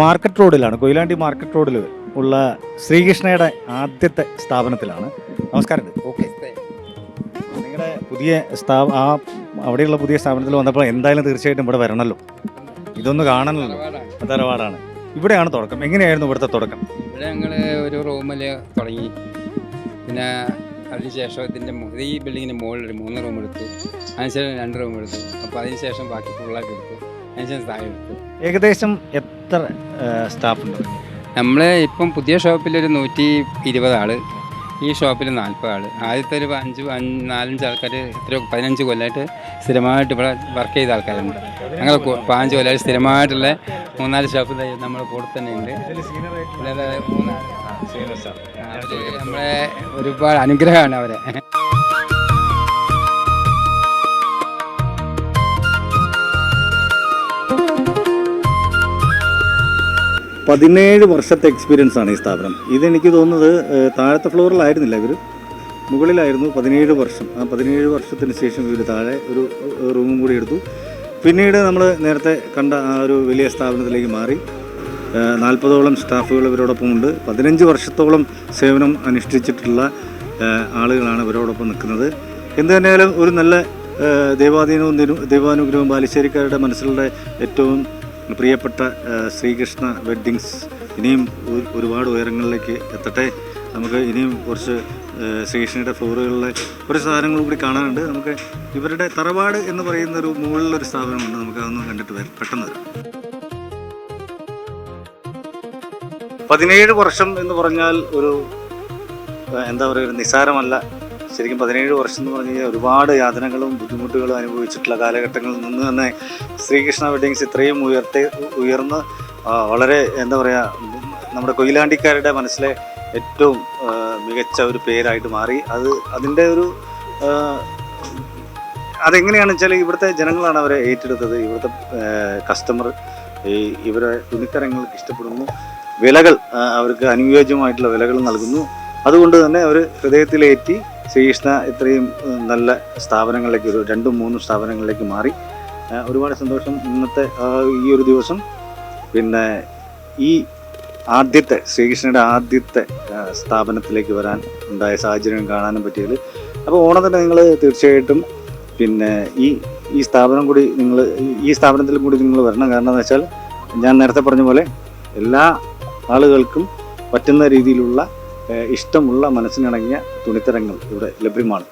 Market റോഡിലാണ്, Koyilandy market റോഡിൽ ഉള്ള ശ്രീകൃഷ്ണയുടെ ആദ്യത്തെ സ്ഥാപനത്തിലാണ്. നമസ്കാരം. ഓക്കെ, നിങ്ങളുടെ പുതിയ അവിടെയുള്ള പുതിയ സ്ഥാപനത്തിൽ വന്നപ്പോൾ എന്തായാലും തീർച്ചയായിട്ടും ഇവിടെ വരണമല്ലോ, ഇതൊന്ന് കാണണമല്ലോ. തറവാടാണ്, ഇവിടെയാണ് തുടക്കം. എങ്ങനെയായിരുന്നു ഇവിടുത്തെ തുടക്കം? ഇവിടെ ഞങ്ങൾ ഒരു റൂമിൽ തുടങ്ങി, പിന്നെ അതിനുശേഷം ഇതിൻ്റെ ഈ ബിൽഡിങ്ങിൻ്റെ മുകളിൽ 3 റൂം എടുത്തു, അതിനുശേഷം 2 റൂം എടുത്തു, അപ്പോൾ അതിനുശേഷം ബാക്കി ഫുള്ളാക്കി എടുത്തു, അതിനുശേഷം താഴെ എടുത്തു. ഏകദേശം എത്ര സ്റ്റാഫ് ഉണ്ട്? നമ്മൾ ഇപ്പം പുതിയ ഷോപ്പിൽ ഒരു 120 ആൾ, ഈ ഷോപ്പിൽ 40 ആൾ. ആദ്യത്തെ ഒരു 4-5 ആൾക്കാർ എത്രയോ 15 കൊല്ലമായിട്ട് സ്ഥിരമായിട്ട് ഇവിടെ വർക്ക് ചെയ്ത ആൾക്കാരുണ്ട്. ഞങ്ങൾ 15 കൊല്ലമായിട്ട് സ്ഥിരമായിട്ടുള്ള 3-4 ഷോപ്പ് നമ്മുടെ കൂടെ തന്നെ ഉണ്ട്. നമ്മളെ ഒരുപാട് അനുഗ്രഹമാണ് അവരെ. 17 വർഷത്തെ എക്സ്പീരിയൻസ് ആണ് ഈ സ്ഥാപനം. ഇതെനിക്ക് തോന്നുന്നത് താഴത്തെ ഫ്ലോറിലായിരുന്നില്ല, ഇവർ മുകളിലായിരുന്നു. 17 വർഷം. ആ 17 വർഷത്തിന് ശേഷം ഇവർ താഴെ ഒരു റൂമും കൂടി എടുത്തു. പിന്നീട് നമ്മൾ നേരത്തെ കണ്ട ആ ഒരു വലിയ സ്ഥാപനത്തിലേക്ക് മാറി. 40ഓളം സ്റ്റാഫുകൾ ഇവരോടൊപ്പം ഉണ്ട്. 15 വർഷത്തോളം സേവനം അനുഷ്ഠിച്ചിട്ടുള്ള ആളുകളാണ് ഇവരോടൊപ്പം നിൽക്കുന്നത്. എന്ത് തന്നെയാലും ഒരു നല്ല ദൈവാനുഗ്രഹവും ബാലുശ്ശേരിക്കാരുടെ മനസ്സിലുള്ള ഏറ്റവും പ്രിയപ്പെട്ട ശ്രീകൃഷ്ണ വെഡ്ഡിങ്സ് ഇനിയും ഒരുപാട് ഉയരങ്ങളിലേക്ക് എത്തട്ടെ. നമുക്ക് ഇനിയും കുറച്ച് ശ്രീകൃഷ്ണയുടെ ഫ്ലോറുകളിലെ കുറച്ച് സാധനങ്ങൾ കൂടി കാണാനുണ്ട്. നമുക്ക് ഇവരുടെ തറവാട് എന്ന് പറയുന്ന ഒരു മുകളിലൊരു സ്ഥാപനമുണ്ട്, നമുക്ക് അതൊന്നും കണ്ടിട്ട് പെട്ടെന്ന് വരാം. 17 വർഷം എന്ന് പറഞ്ഞാൽ ഒരു എന്താ പറയുക, നിസ്സാരമല്ല. ശരിക്കും 17 വർഷം എന്ന് പറഞ്ഞു കഴിഞ്ഞാൽ ഒരുപാട് യാതനകളും ബുദ്ധിമുട്ടുകളും അനുഭവിച്ചിട്ടുള്ള കാലഘട്ടങ്ങളിൽ നിന്ന് തന്നെ ശ്രീകൃഷ്ണ വെഡ്ഡിങ്സ് ഇത്രയും ഉയർന്ന് വളരെ എന്താ പറയുക, നമ്മുടെ കൊയിലാണ്ടിക്കാരുടെ മനസ്സിലെ ഏറ്റവും മികച്ച ഒരു പേരായിട്ട് മാറി. അതിൻ്റെ ഒരു അതെങ്ങനെയാണെന്ന് വെച്ചാൽ ഇവിടുത്തെ ജനങ്ങളാണ് അവരെ ഏറ്റെടുത്തത്. ഇവിടുത്തെ കസ്റ്റമർ ഇവരെ തുണിത്തരങ്ങൾക്ക് ഇഷ്ടപ്പെടുന്നു, വിലകൾ അവർക്ക് അനുയോജ്യമായിട്ടുള്ള വിലകൾ നൽകുന്നു. അതുകൊണ്ട് തന്നെ അവർ ഹൃദയത്തിലേറ്റി ശ്രീകൃഷ്ണ ഇത്രയും നല്ല സ്ഥാപനങ്ങളിലേക്ക്, ഒരു 2-3 സ്ഥാപനങ്ങളിലേക്ക് മാറി. ഒരുപാട് സന്തോഷം ഇന്നത്തെ ഈ ഒരു ദിവസം. പിന്നെ ഈ ആദ്യത്തെ ശ്രീകൃഷ്ണയുടെ ആദ്യത്തെ സ്ഥാപനത്തിലേക്ക് വരാൻ ഉണ്ടായ സാഹചര്യം കാണാനും പറ്റിയത്. അപ്പോൾ ഓണത്തിന് നിങ്ങൾ തീർച്ചയായിട്ടും പിന്നെ ഈ സ്ഥാപനം കൂടി ഈ സ്ഥാപനത്തിൽ കൂടി നിങ്ങൾ വരണം. കാരണം എന്ന് വെച്ചാൽ ഞാൻ നേരത്തെ പറഞ്ഞ പോലെ എല്ലാ ആളുകൾക്കും പറ്റുന്ന രീതിയിലുള്ള ഇഷ്ടമുള്ള മനസ്സിനിണങ്ങിയ തുണിത്തരങ്ങൾ ഇവിടെ ലഭ്യമാണ്.